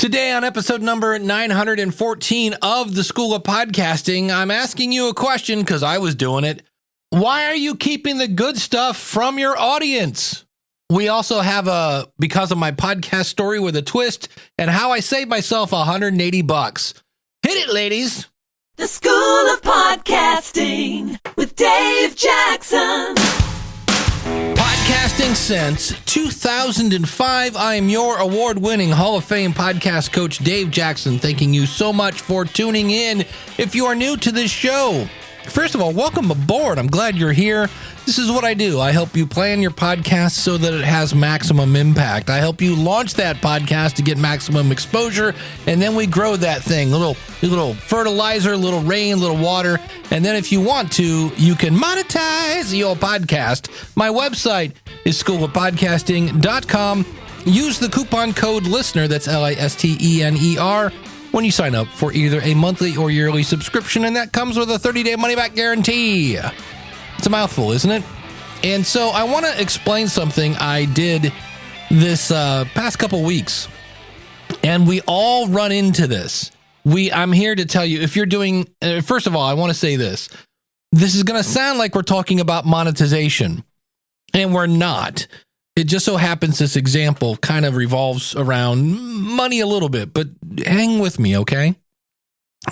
Today on episode number 914 of the School of Podcasting, I'm asking you a question because I was doing it. Why are you keeping the good stuff from your audience? We also have a because of my podcast story with a twist and how I saved myself $180. Hit it, ladies. The School of Podcasting with Dave Jackson. Podcasting since 2005. I am your award-winning Hall of Fame podcast coach, Dave Jackson, thanking you so much for tuning in. If you are new to this show, first of all, welcome aboard. I'm glad you're here. This is what I do. I help you plan your podcast so that it has maximum impact. I help you launch that podcast to get maximum exposure, and then we grow that thing. A little fertilizer, a little rain, a little water, and then if you want to, you can monetize your podcast. My website is schoolofpodcasting.com. Use the coupon code LISTENER, that's LISTENER, when you sign up for either a monthly or yearly subscription, and that comes with a 30-day money-back guarantee. It's a mouthful, isn't it? And so I want to explain something I did this past couple weeks, and we all run into this. I'm here to tell you, if you're doing, first of all, I want to say this. This is going to sound like we're talking about monetization, and we're not. It just so happens this example kind of revolves around money a little bit, but hang with me, okay?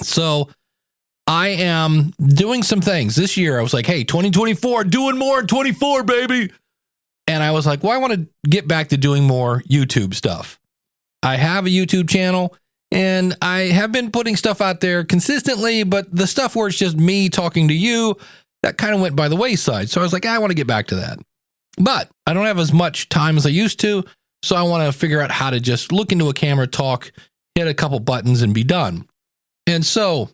So I am doing some things this year. I was like, hey, 2024, doing more in 24, baby. And I was like, well, I want to get back to doing more YouTube stuff. I have a YouTube channel and I have been putting stuff out there consistently, but the stuff where it's just me talking to you, that kind of went by the wayside. So I was like, I want to get back to that. But I don't have as much time as I used to. So I want to figure out how to just look into a camera, talk, hit a couple buttons and be done. And so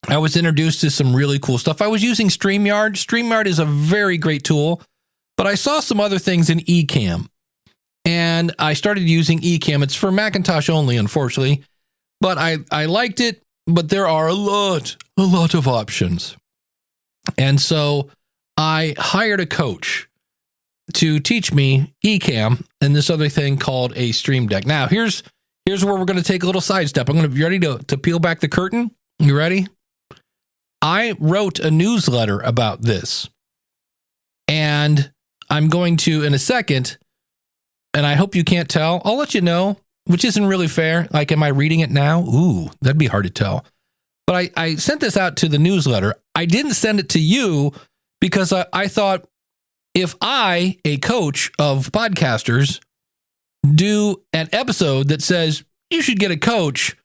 I was introduced to some really cool stuff. I was using StreamYard. StreamYard is a very great tool, but I saw some other things in Ecamm, and I started using Ecamm. It's for Macintosh only, unfortunately, but I liked it, but there are a lot of options. And so I hired a coach to teach me Ecamm and this other thing called a Stream Deck. Now, here's where we're going to take a little sidestep. I'm going to be ready to peel back the curtain. You ready? I wrote a newsletter about this, and I'm going to, in a second, and I hope you can't tell, I'll let you know, which isn't really fair. Like, am I reading it now? Ooh, that'd be hard to tell. But I sent this out to the newsletter. I didn't send it to you because I thought if I, a coach of podcasters, do an episode that says you should get a coach,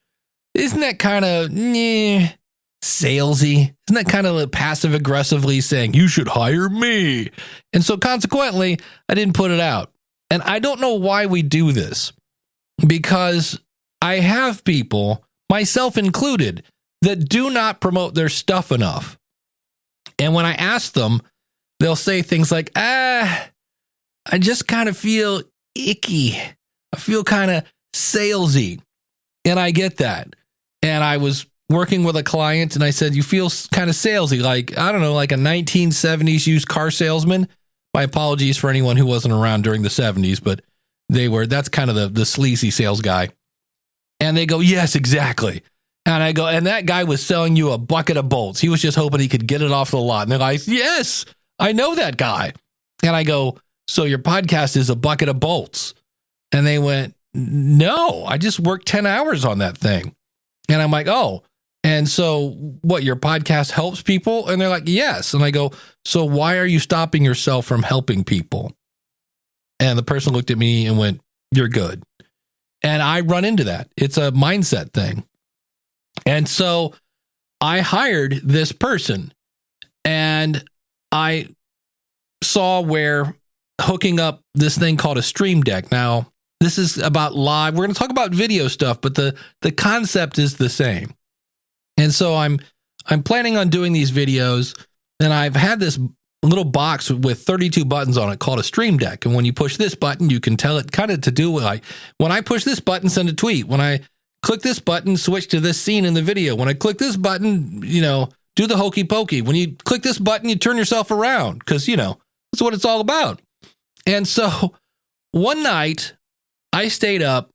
isn't that kind of salesy? Isn't that kind of passive aggressively saying you should hire me? And so consequently, I didn't put it out. And I don't know why we do this, because I have people, myself included, that do not promote their stuff enough. And when I ask them, they'll say things like, I just kind of feel icky. I feel kind of salesy. And I get that. And I was working with a client and I said, you feel kind of salesy, like, I don't know, like a 1970s used car salesman. My apologies for anyone who wasn't around during the 70s, but that's kind of the sleazy sales guy. And they go, yes, exactly. And I go, and that guy was selling you a bucket of bolts. He was just hoping he could get it off the lot. And they're like, yes, I know that guy. And I go, so your podcast is a bucket of bolts? And they went, no, I just worked 10 hours on that thing. And I'm like, oh, and so what, your podcast helps people? And they're like, yes. And I go, so why are you stopping yourself from helping people? And the person looked at me and went, you're good. And I run into that. It's a mindset thing. And so I hired this person, and I saw where hooking up this thing called a Stream Deck. Now, this is about live. We're going to talk about video stuff, but the concept is the same. And so I'm planning on doing these videos, and I've had this little box with 32 buttons on it called a Stream Deck. And when you push this button, you can tell it kind of to do like, when I push this button, send a tweet. When I click this button, switch to this scene in the video. When I click this button, do the hokey pokey. When you click this button, you turn yourself around because, that's what it's all about. And so one night I stayed up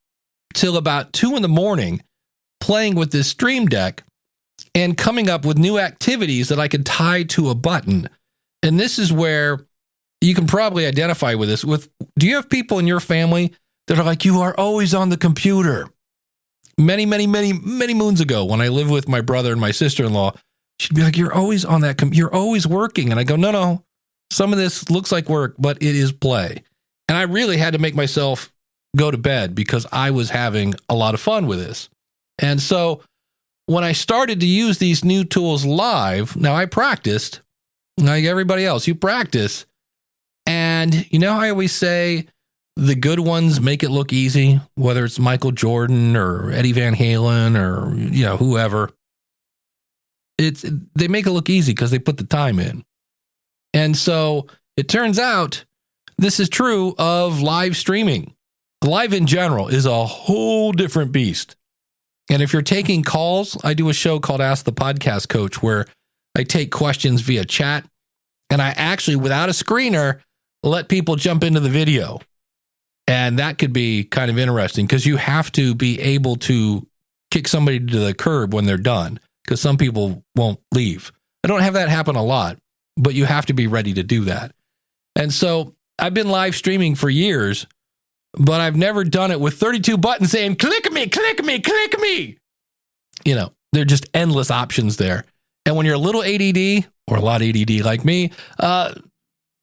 till about 2 in the morning playing with this Stream Deck and coming up with new activities that I could tie to a button. And this is where you can probably identify with this. Do you have people in your family that are like, you are always on the computer? Many moons ago, when I lived with my brother and my sister-in-law, she'd be like, you're always on that you're always working. And I go, no, some of this looks like work, but it is play. And I really had to make myself go to bed because I was having a lot of fun with this. And so when I started to use these new tools live, now I practiced, like everybody else, you practice. And you know how I always say the good ones make it look easy, whether it's Michael Jordan or Eddie Van Halen or, whoever. They make it look easy because they put the time in. And so it turns out this is true of live streaming. Live in general is a whole different beast. And if you're taking calls, I do a show called Ask the Podcast Coach where I take questions via chat and I actually, without a screener, let people jump into the video. And that could be kind of interesting because you have to be able to kick somebody to the curb when they're done because some people won't leave. I don't have that happen a lot, but you have to be ready to do that. And so I've been live streaming for years, but I've never done it with 32 buttons saying, click me, click me, click me. There are just endless options there. And when you're a little ADD or a lot ADD like me,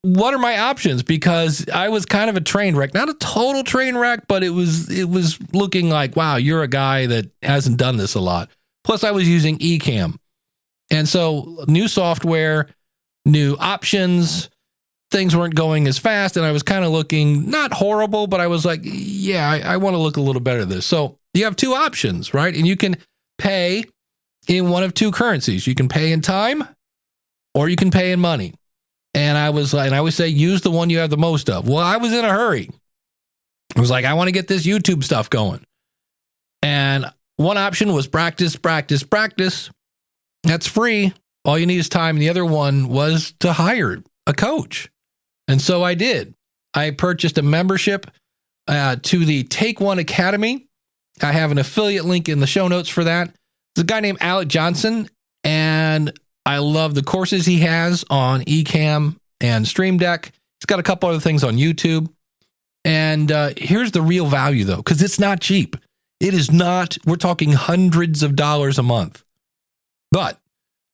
what are my options? Because I was kind of a train wreck, not a total train wreck, but it was looking like, wow, you're a guy that hasn't done this a lot. Plus I was using Ecamm. And so new software, new options, things weren't going as fast. And I was kind of looking not horrible, but I was like, yeah, I want to look a little better at this. So you have two options, right? And you can pay in one of two currencies. You can pay in time or you can pay in money. And I always say, use the one you have the most of. Well, I was in a hurry. I was like, I want to get this YouTube stuff going. And one option was practice. That's free. All you need is time. And the other one was to hire a coach. And so I did. I purchased a membership to the Take One Academy. I have an affiliate link in the show notes for that. There's a guy named Alec Johnson, and I love the courses he has on Ecamm and Stream Deck. He's got a couple other things on YouTube. And here's the real value, though, because it's not cheap. It is not. We're talking hundreds of dollars a month. But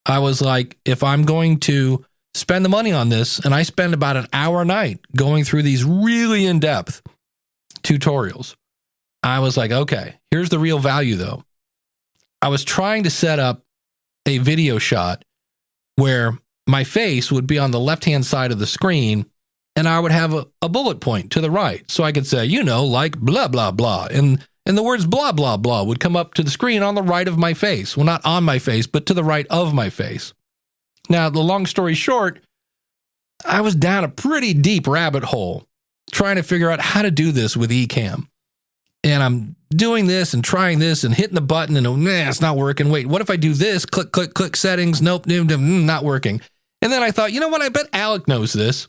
I was like, if I'm going to spend the money on this, and I spend about an hour a night going through these really in-depth tutorials, I was like, okay, here's the real value, though. I was trying to set up a video shot where my face would be on the left-hand side of the screen and I would have a bullet point to the right. So I could say, like blah, blah, blah. And the words blah, blah, blah would come up to the screen on the right of my face. Well, not on my face, but to the right of my face. Now, the long story short, I was down a pretty deep rabbit hole trying to figure out how to do this with Ecamm. And I'm doing this and trying this and hitting the button and it's not working. Wait, what if I do this? Click, click, click, settings. Nope, not working. And then I thought, you know what? I bet Alec knows this.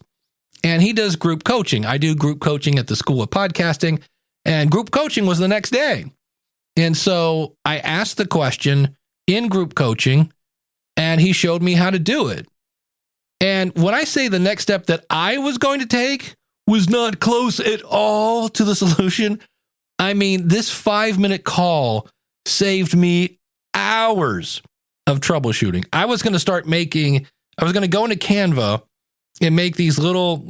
And he does group coaching. I do group coaching at the School of Podcasting. And group coaching was the next day. And so I asked the question in group coaching and he showed me how to do it. And when I say the next step that I was going to take was not close at all to the solution, I mean, this 5-minute call saved me hours of troubleshooting. I was going to go into Canva and make these little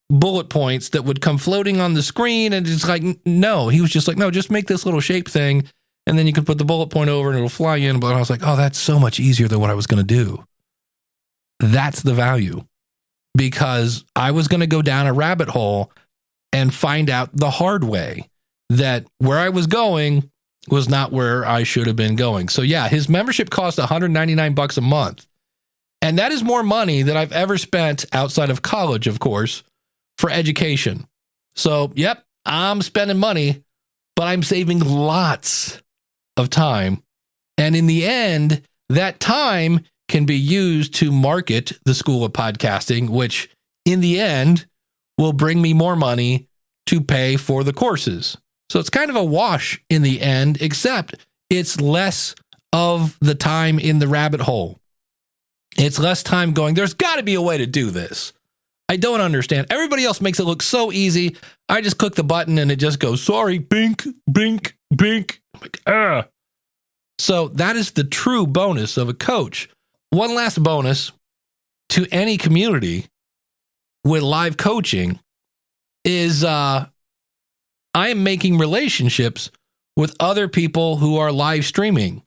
bullet points that would come floating on the screen. And it's like, no, he was just like, no, just make this little shape thing. And then you can put the bullet point over and it'll fly in. But I was like, oh, that's so much easier than what I was going to do. That's the value, because I was going to go down a rabbit hole and find out the hard way that where I was going was not where I should have been going. So yeah, his membership cost $199 a month. And that is more money than I've ever spent outside of college, of course, for education. So, yep, I'm spending money, but I'm saving lots of time. And in the end, that time can be used to market the School of Podcasting, which in the end will bring me more money to pay for the courses. So it's kind of a wash in the end, except it's less of the time in the rabbit hole. It's less time going, there's got to be a way to do this. I don't understand. Everybody else makes it look so easy. I just click the button and it just goes, sorry, bink, bink, bink. I'm like, ah. So that is the true bonus of a coach. One last bonus to any community with live coaching is I am making relationships with other people who are live streaming.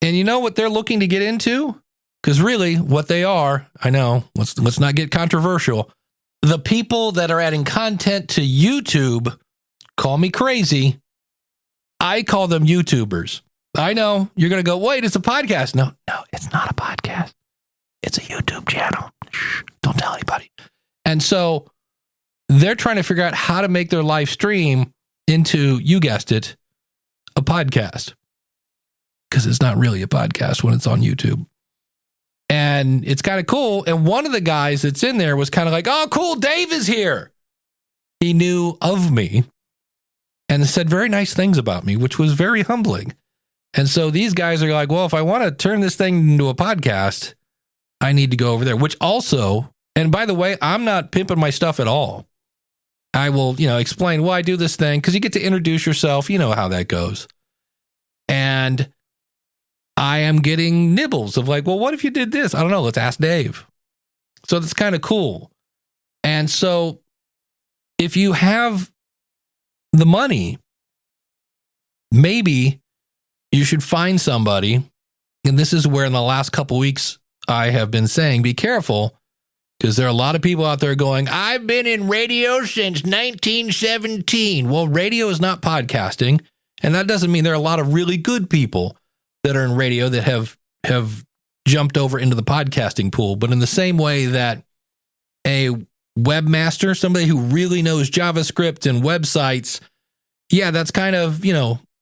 And you know what they're looking to get into? Because really what they are, I know, let's not get controversial. The people that are adding content to YouTube, call me crazy. I call them YouTubers. I know you're going to go, wait, it's a podcast. No, it's not a podcast. It's a YouTube channel. Shh, don't tell anybody. And so they're trying to figure out how to make their live stream into, you guessed it, a podcast. Because it's not really a podcast when it's on YouTube. And it's kind of cool. And one of the guys that's in there was kind of like, oh, cool, Dave is here. He knew of me and said very nice things about me, which was very humbling. And so these guys are like, well, if I want to turn this thing into a podcast, I need to go over there, which also, and by the way, I'm not pimping my stuff at all. I will, explain, well, I do this thing because you get to introduce yourself. You know how that goes. And I am getting nibbles of like, well, what if you did this? I don't know. Let's ask Dave. So that's kind of cool. And so if you have the money, maybe you should find somebody. And this is where in the last couple weeks I have been saying, be careful, because there are a lot of people out there going, I've been in radio since 1917. Well, radio is not podcasting. And that doesn't mean there are a lot of really good people that are in radio that have jumped over into the podcasting pool. But in the same way that a webmaster, somebody who really knows JavaScript and websites, yeah, that's kind of,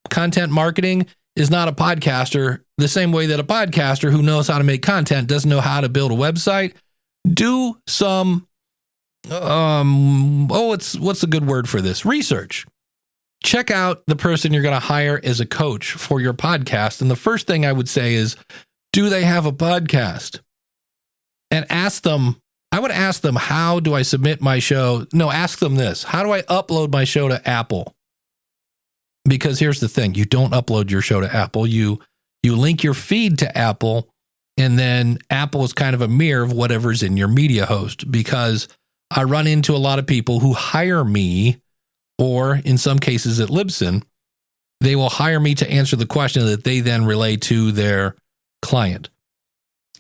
content marketing, is not a podcaster. The same way that a podcaster who knows how to make content doesn't know how to build a website. Do some, what's a good word for this? Research. Check out the person you're going to hire as a coach for your podcast. And the first thing I would say is, do they have a podcast? And ask them, I would ask them, how do I submit my show? No, ask them this. How do I upload my show to Apple? Because here's the thing. You don't upload your show to Apple. You link your feed to Apple, and then Apple is kind of a mirror of whatever's in your media host. Because I run into a lot of people who hire me, or in some cases at Libsyn, they will hire me to answer the question that they then relay to their client.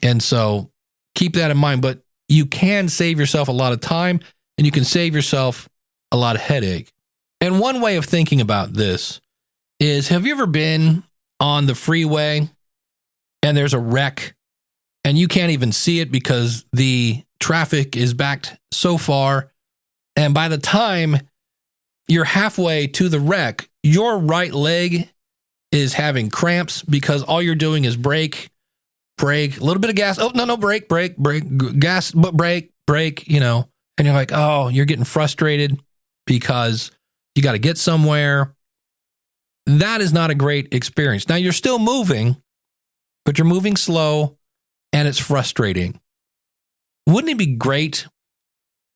And so keep that in mind. But you can save yourself a lot of time, and you can save yourself a lot of headache. And one way of thinking about this is, have you ever been on the freeway and there's a wreck and you can't even see it because the traffic is backed so far, and by the time you're halfway to the wreck, your right leg is having cramps because all you're doing is brake, a little bit of gas. Oh, no, brake, gas, but brake, and you're like, oh, you're getting frustrated because you got to get somewhere. That is not a great experience. Now, you're still moving, but you're moving slow and it's frustrating. Wouldn't it be great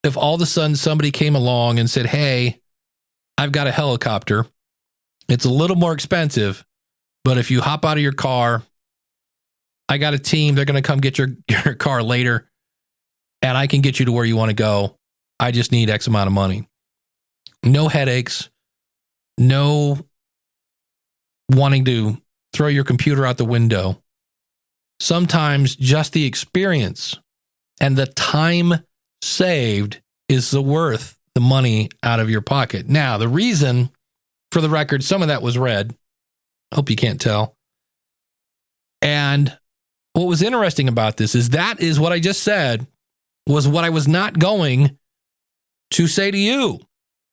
if all of a sudden somebody came along and said, hey, I've got a helicopter. It's a little more expensive, but if you hop out of your car, I got a team. They're going to come get your car later, and I can get you to where you want to go. I just need X amount of money. No headaches, no wanting to throw your computer out the window. Sometimes just the experience and the time saved is worth the money out of your pocket. Now, the reason, for the record, some of that was red. Hope you can't tell. And what was interesting about this is that is what I just said was what I was not going to say to you.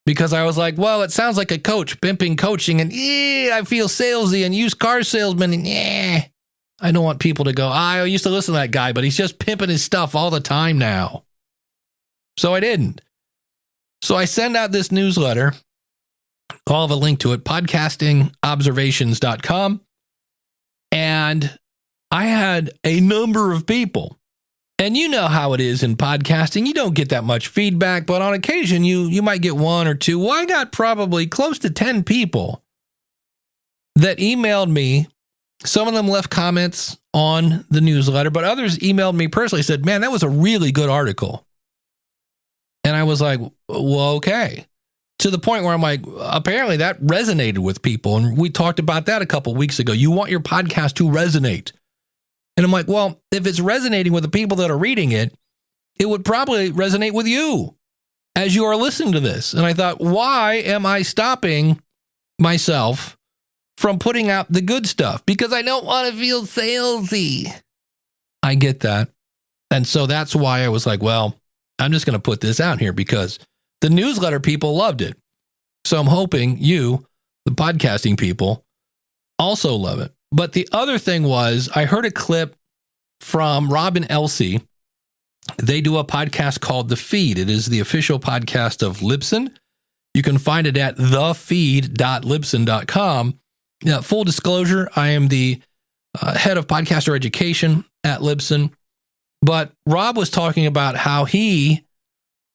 Because I was like, well, it sounds like a coach, pimping coaching, and I feel salesy and used car salesman, and I don't want people to go, I used to listen to that guy, but he's just pimping his stuff all the time now. So I didn't. So I send out this newsletter I'll have a link to it, podcastingobservations.com. And I had a number of people. And you know how it is in podcasting. You don't get that much feedback, but on occasion, you might get one or two. Well, I got probably close to 10 people that emailed me. Some of them left comments on the newsletter, but others emailed me personally, said, man, that was a really good article. And I was like, well, okay. To the point where I'm like, apparently that resonated with people. And we talked about that a couple weeks ago. You want your podcast to resonate. And I'm like, well, if it's resonating with the people that are reading it, it would probably resonate with you as you are listening to this. And I thought, why am I stopping myself from putting out the good stuff? Because I don't want to feel salesy. I get that. And so that's why I was like, well, I'm just going to put this out here because the newsletter people loved it. So I'm hoping you, the podcasting people, also love it. But the other thing was, I heard a clip from Rob and Elsie. They do a podcast called The Feed. It is the official podcast of Libsyn. You can find it at thefeed.libsyn.com. Now, full disclosure, I am the head of podcaster education at Libsyn. But Rob was talking about how he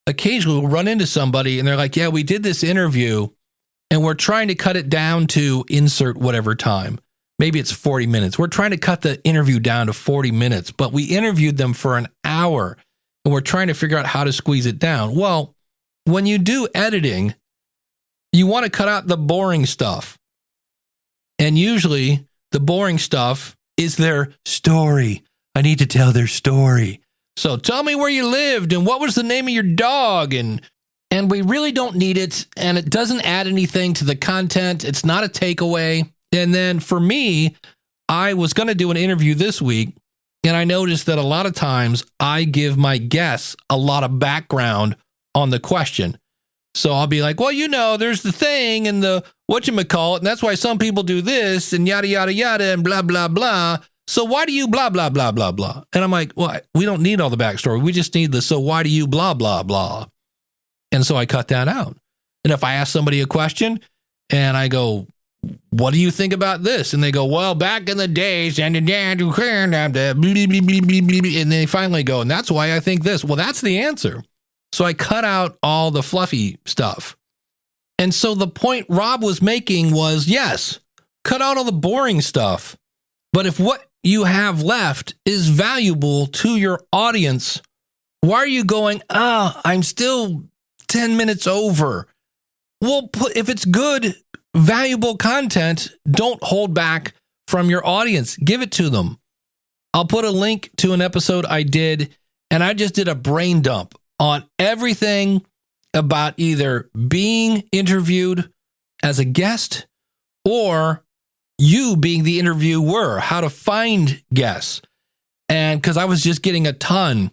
occasionally will run into somebody and they're like, yeah, we did this interview and we're trying to cut it down to insert whatever time. Maybe it's 40 minutes. We're trying to cut the interview down to 40 minutes, but we interviewed them for an hour and we're trying to figure out how to squeeze it down. Well, when you do editing, you want to cut out the boring stuff. And usually the boring stuff is their story. I need to tell their story. So tell me where you lived and what was the name of your dog. And we really don't need it. And it doesn't add anything to the content. It's not a takeaway. And then for me, I was going to do an interview this week, and I noticed that a lot of times I give my guests a lot of background on the question. So I'll be like, well, you know, there's the thing and the whatchamacallit, and that's why some people do this and yada, yada, yada, and blah, blah, blah. So why do you blah, blah, blah, blah, blah? And I'm like, well, we don't need all the backstory. We just need the so why do you blah, blah, blah. And so I cut that out. And if I ask somebody a question and I go, what do you think about this? And they go, well, back in the days, and they finally go, and that's why I think this. Well, that's the answer. So I cut out all the fluffy stuff. And so the point Rob was making was, yes, cut out all the boring stuff. But if what you have left is valuable to your audience, why are you going, I'm still 10 minutes over? Well, if it's good, valuable content, don't hold back from your audience. Give it to them. I'll put a link to an episode I did, and I just did a brain dump on everything about either being interviewed as a guest or you being the interviewer, how to find guests. And because I was just getting a ton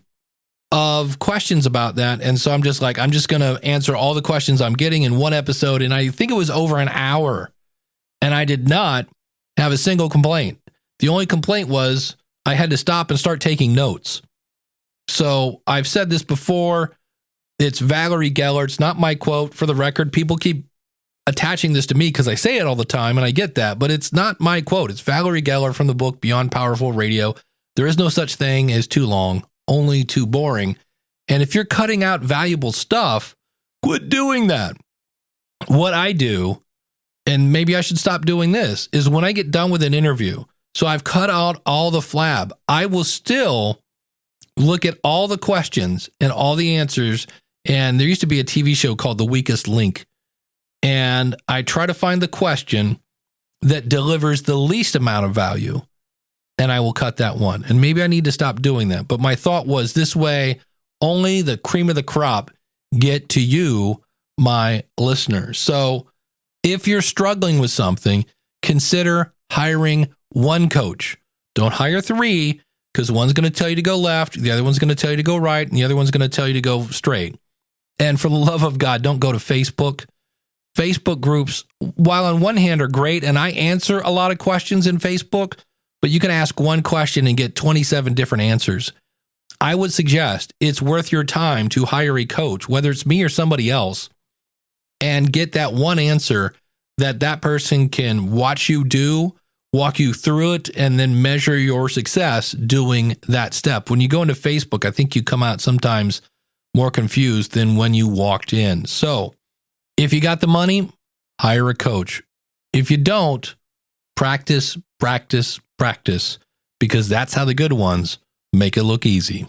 of questions about that. And so I'm just like, I'm just going to answer all the questions I'm getting in one episode. And I think it was over an hour. And I did not have a single complaint. The only complaint was I had to stop and start taking notes. So I've said this before. It's Valerie Geller. It's not my quote. For the record, people keep attaching this to me because I say it all the time, and I get that. But it's not my quote. It's Valerie Geller from the book Beyond Powerful Radio. There is no such thing as too long, only too boring. And if you're cutting out valuable stuff, quit doing that. What I do, and maybe I should stop doing this, is when I get done with an interview, so I've cut out all the flab, I will still look at all the questions and all the answers. And there used to be a TV show called The Weakest Link. And I try to find the question that delivers the least amount of value, and I will cut that one. And maybe I need to stop doing that. But my thought was this way, only the cream of the crop get to you, my listeners. So if you're struggling with something, consider hiring one coach. Don't hire three, because one's going to tell you to go left, the other one's going to tell you to go right, and the other one's going to tell you to go straight. And for the love of God, don't go to Facebook. Facebook groups, while on one hand are great, and I answer a lot of questions in Facebook, but you can ask one question and get 27 different answers. I would suggest it's worth your time to hire a coach, whether it's me or somebody else, and get that one answer that person can watch you do, walk you through it, and then measure your success doing that step. When you go into Facebook, I think you come out sometimes more confused than when you walked in. So if you got the money, hire a coach. If you don't, practice, practice, practice, because that's how the good ones make it look easy.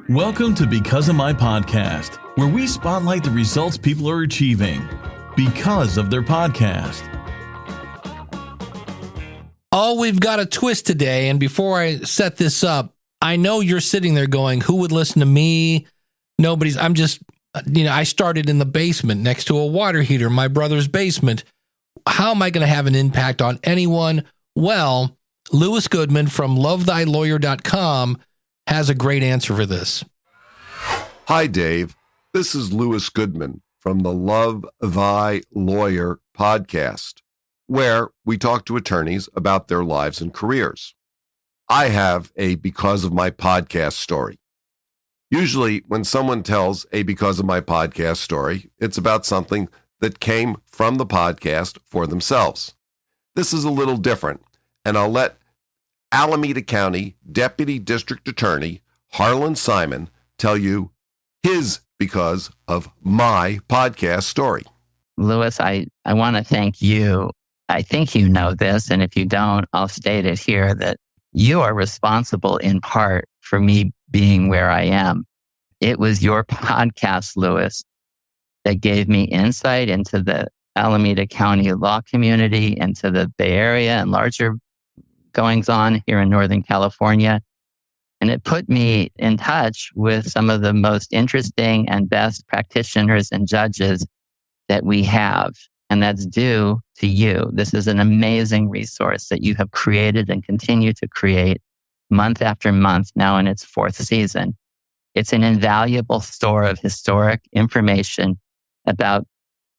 Welcome to Because of My Podcast, where we spotlight the results people are achieving because of their podcast. Oh, we've got a twist today. And before I set this up, I know you're sitting there going, who would listen to me? Nobody's. I'm just, I started in the basement next to a water heater, my brother's basement. How am I going to have an impact on anyone? Well, Lewis Goodman from LoveThyLawyer.com has a great answer for this. Hi, Dave. This is Lewis Goodman from the Love Thy Lawyer podcast, where we talk to attorneys about their lives and careers. I have a Because of My Podcast story. Usually when someone tells a Because of My Podcast story, it's about something that came from the podcast for themselves. This is a little different, and I'll let Alameda County Deputy District Attorney Harlan Simon tell you his Because of My Podcast story. Lewis, I want to thank you. I think you know this, and if you don't, I'll state it here, that you are responsible in part for me being where I am. It was your podcast, Lewis, that gave me insight into the Alameda County law community, into the Bay Area and larger goings on here in Northern California. And it put me in touch with some of the most interesting and best practitioners and judges that we have. And that's due to you. This is an amazing resource that you have created and continue to create month after month, now in its fourth season. It's an invaluable store of historic information about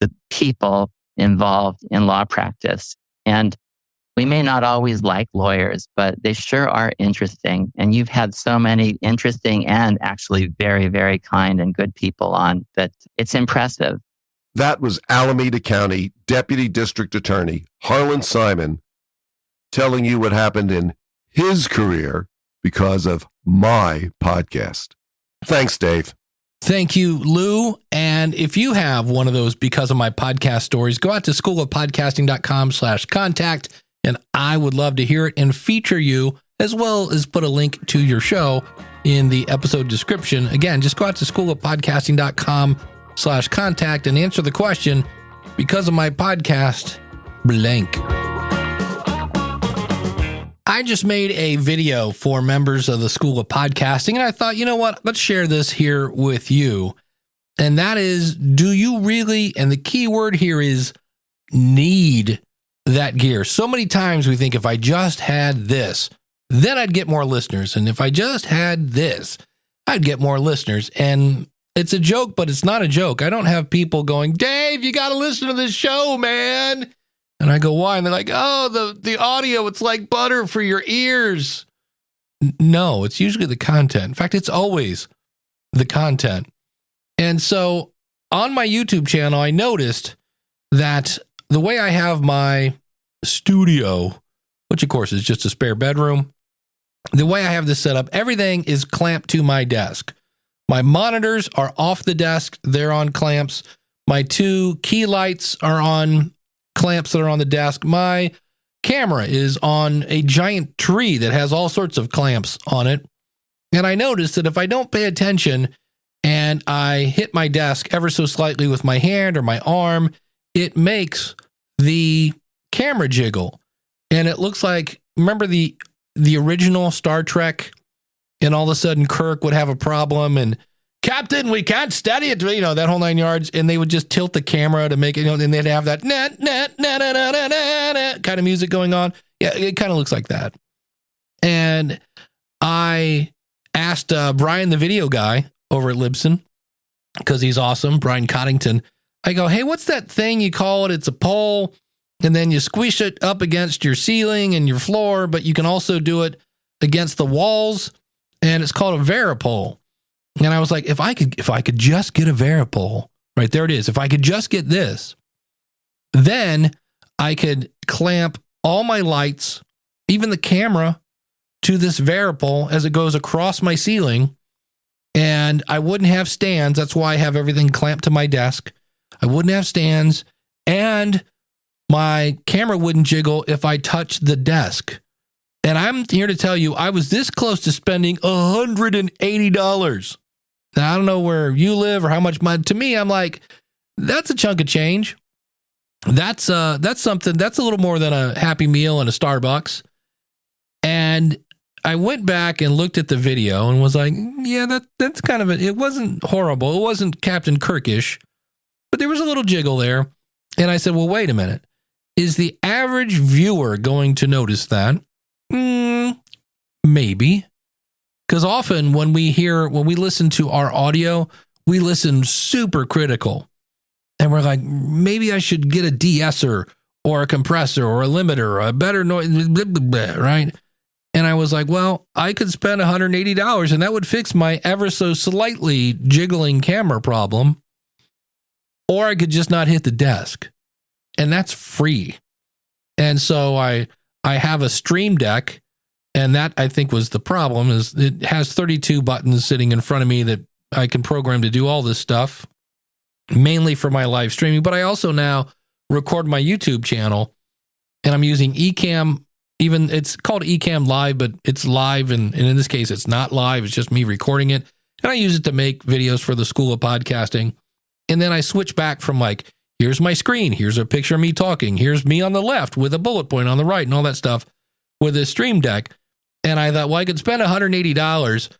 the people involved in law practice. And we may not always like lawyers, but they sure are interesting. And you've had so many interesting and actually very, very kind and good people on that it's impressive. That was Alameda County Deputy District Attorney Harlan Simon telling you what happened in his career because of my podcast. Thanks, Dave. Thank you, Lou. And if you have one of those Because of My Podcast stories, go out to schoolofpodcasting.com/contact, and I would love to hear it and feature you, as well as put a link to your show in the episode description. Again, just go out to schoolofpodcasting.com/contact and answer the question, because of my podcast, blank. I just made a video for members of the School of Podcasting, and I thought, you know what, let's share this here with you. And that is, do you really, and the key word here is need that gear. So many times we think, if I just had this, then I'd get more listeners. And if I just had this, I'd get more listeners. And it's a joke, but it's not a joke. I don't have people going, Dave, you got to listen to this show, man. And I go, why? And they're like, oh, the audio, it's like butter for your ears. No, it's usually the content. In fact, it's always the content. And so on my YouTube channel, I noticed that the way I have my studio, which of course is just a spare bedroom, the way I have this set up, everything is clamped to my desk. My monitors are off the desk. They're on clamps. My two key lights are on clamps that are on the desk. My camera is on a giant tree that has all sorts of clamps on it. And I noticed that if I don't pay attention and I hit my desk ever so slightly with my hand or my arm, it makes the camera jiggle. And it looks like, remember the original Star Trek? And all of a sudden Kirk would have a problem and, Captain, we can't steady it, that whole 9 yards. And they would just tilt the camera to make it, and they'd have that kind of music going on. Yeah, it kind of looks like that. And I asked Brian, the video guy over at Libsyn, because he's awesome, Brian Coddington. I go, hey, what's that thing you call it? It's a pole, and then you squish it up against your ceiling and your floor, but you can also do it against the walls, and it's called a varipole. And I was like, if I could just get a varipole, right? There it is. If I could just get this, then I could clamp all my lights, even the camera, to this variable as it goes across my ceiling, and I wouldn't have stands. That's why I have everything clamped to my desk. I wouldn't have stands, and my camera wouldn't jiggle if I touched the desk. And I'm here to tell you, I was this close to spending $180. Now, I don't know where you live or how much money. To me, I'm like, that's a chunk of change. That's something, that's a little more than a Happy Meal and a Starbucks. And I went back and looked at the video and was like, yeah, that's kind of it wasn't horrible. It wasn't Captain Kirkish, but there was a little jiggle there. And I said, well, wait a minute. Is the average viewer going to notice that? Maybe. Because often when we listen to our audio, we listen super critical. And we're like, maybe I should get a de-esser or a compressor or a limiter or a better noise, blah, blah, blah, right? And I was like, well, I could spend $180 and that would fix my ever so slightly jiggling camera problem. Or I could just not hit the desk. And that's free. And so I have a Stream Deck, and that I think was the problem, is it has 32 buttons sitting in front of me that I can program to do all this stuff, mainly for my live streaming. But I also now record my YouTube channel, and I'm using Ecamm. Even it's called Ecamm Live, but it's live, and in this case, it's not live. It's just me recording it, and I use it to make videos for the School of Podcasting. And then I switch back from like, here's my screen, here's a picture of me talking, here's me on the left with a bullet point on the right and all that stuff with this Stream Deck. And I thought, well, I could spend $180,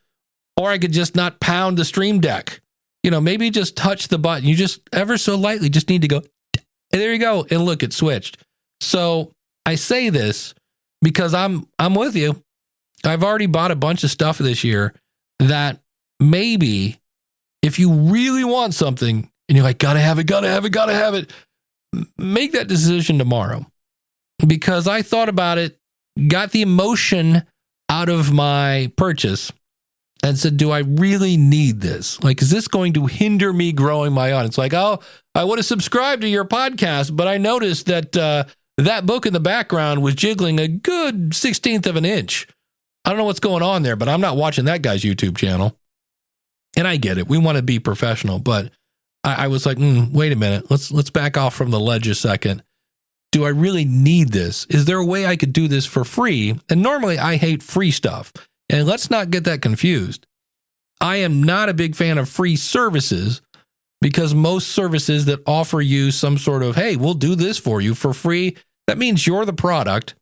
or I could just not pound the Stream Deck. You know, maybe just touch the button. You just ever so lightly just need to go, and there you go. And look, it switched. So I say this because I'm with you. I've already bought a bunch of stuff this year that maybe if you really want something and you're like, gotta have it, make that decision tomorrow. Because I thought about it, got the emotion out of my purchase, and said, do I really need this? Like, is this going to hinder me growing my audience? Like, oh, I would have subscribed to your podcast, but I noticed that that book in the background was jiggling a good 1/16 of an inch. I don't know what's going on there, but I'm not watching that guy's YouTube channel. And I get it. We want to be professional, but I was like, wait a minute. Let's back off from the ledge a second. Do I really need this? Is there a way I could do this for free? And normally I hate free stuff. And let's not get that confused. I am not a big fan of free services, because most services that offer you some sort of, hey, we'll do this for you for free, that means you're the product.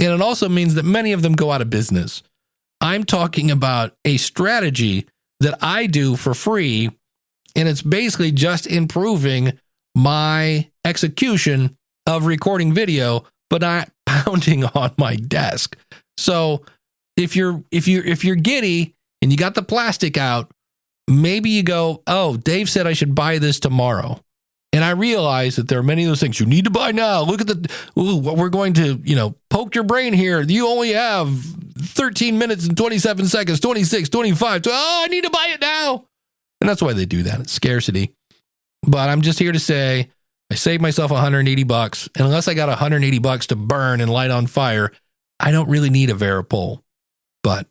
And it also means that many of them go out of business. I'm talking about a strategy that I do for free, and it's basically just improving my execution of recording video, but not pounding on my desk. So if you're giddy and you got the plastic out, maybe you go, oh, Dave said I should buy this tomorrow. And I realize that there are many of those things you need to buy now. Look at what we're going to, poke your brain here. You only have 13 minutes and 27 seconds, 26, 25. Oh, I need to buy it now. And that's why they do that. It's scarcity. But I'm just here to say, I saved myself $180. And unless I got $180 to burn and light on fire, I don't really need a Varipole. But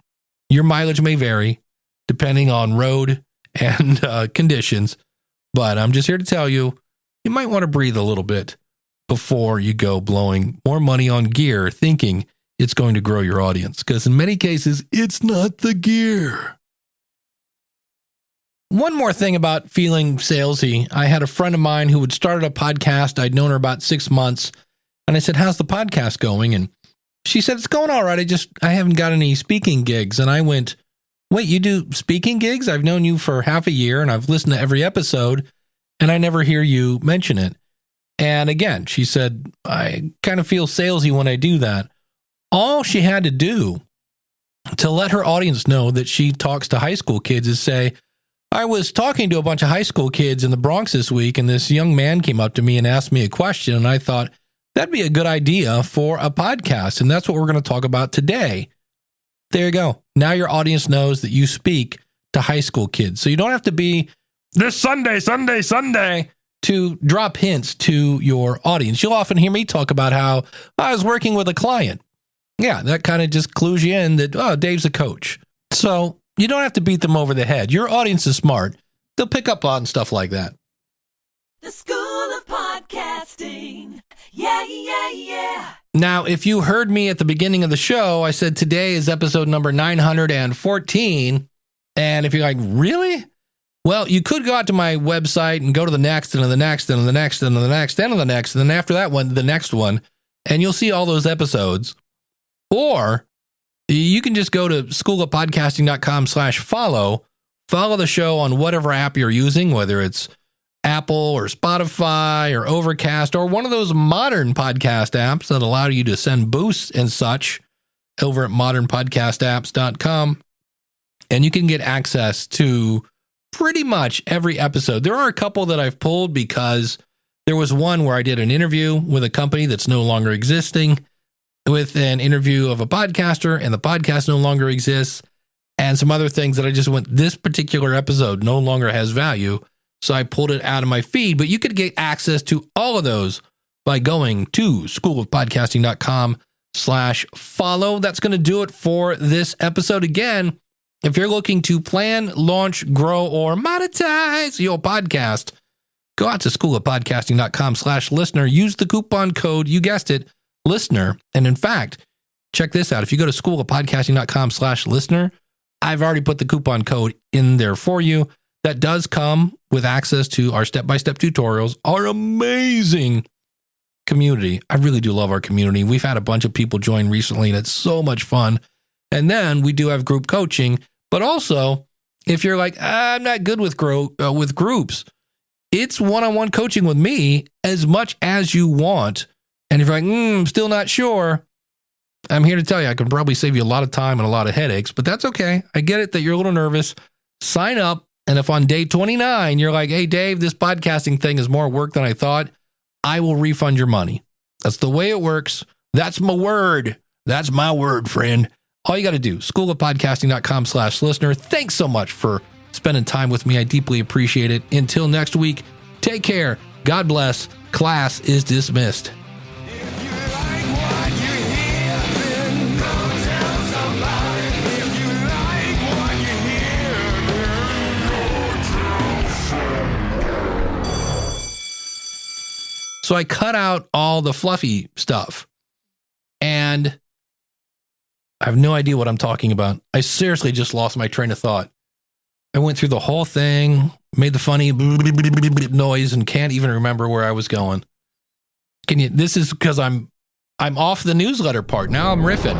your mileage may vary depending on road and conditions. But I'm just here to tell you, you might want to breathe a little bit before you go blowing more money on gear thinking it's going to grow your audience. Because in many cases, it's not the gear. One more thing about feeling salesy. I had a friend of mine who had started a podcast. I'd known her about 6 months. And I said, how's the podcast going? And she said, it's going all right. I haven't got any speaking gigs. And I went, wait, you do speaking gigs? I've known you for half a year and I've listened to every episode and I never hear you mention it. And again, she said, I kind of feel salesy when I do that. All she had to do to let her audience know that she talks to high school kids is say, I was talking to a bunch of high school kids in the Bronx this week, and this young man came up to me and asked me a question, and I thought that'd be a good idea for a podcast, and that's what we're going to talk about today. There you go. Now your audience knows that you speak to high school kids. So you don't have to be this Sunday, to drop hints to your audience. You'll often hear me talk about how I was working with a client. Yeah, that kind of just clues you in that, oh, Dave's a coach. So you don't have to beat them over the head. Your audience is smart. They'll pick up on stuff like that. The School of Podcasting. Yeah. Now, if you heard me at the beginning of the show, I said today is episode number 914. And if you're like, really? Well, you could go out to my website and go to the next and the next and the next and the next and the next. And then after that one, the next one. And you'll see all those episodes. Or you can just go to schoolofpodcasting.com/follow. Follow the show on whatever app you're using, whether it's Apple or Spotify or Overcast or one of those modern podcast apps that allow you to send boosts and such over at modernpodcastapps.com. And you can get access to pretty much every episode. There are a couple that I've pulled because there was one where I did an interview with a company that's no longer existing, with an interview of a podcaster, and the podcast no longer exists, and some other things that I just went, this particular episode no longer has value. So I pulled it out of my feed, but you could get access to all of those by going to schoolofpodcasting.com/follow. That's going to do it for this episode. Again, if you're looking to plan, launch, grow, or monetize your podcast, go out to schoolofpodcasting.com/listener. Use the coupon code, you guessed it, listener. And in fact, check this out. If you go to schoolofpodcasting.com/listener, I've already put the coupon code in there for you. That does come with access to our step-by-step tutorials, our amazing community. I really do love our community. We've had a bunch of people join recently, and it's so much fun. And then we do have group coaching, but also if you're like, I'm not good with groups, it's one-on-one coaching with me as much as you want. And if you're like, I'm still not sure, I'm here to tell you, I can probably save you a lot of time and a lot of headaches, but that's okay. I get it that you're a little nervous. Sign up. And if on day 29, you're like, hey, Dave, this podcasting thing is more work than I thought, I will refund your money. That's the way it works. That's my word. That's my word, friend. All you got to do, schoolofpodcasting.com/listener. Thanks so much for spending time with me. I deeply appreciate it. Until next week, take care. God bless. Class is dismissed. So I cut out all the fluffy stuff, and I have no idea what I'm talking about. I seriously just lost my train of thought. I went through the whole thing, made the funny noise, and can't even remember where I was going. This is because I'm off the newsletter part. Now I'm riffing.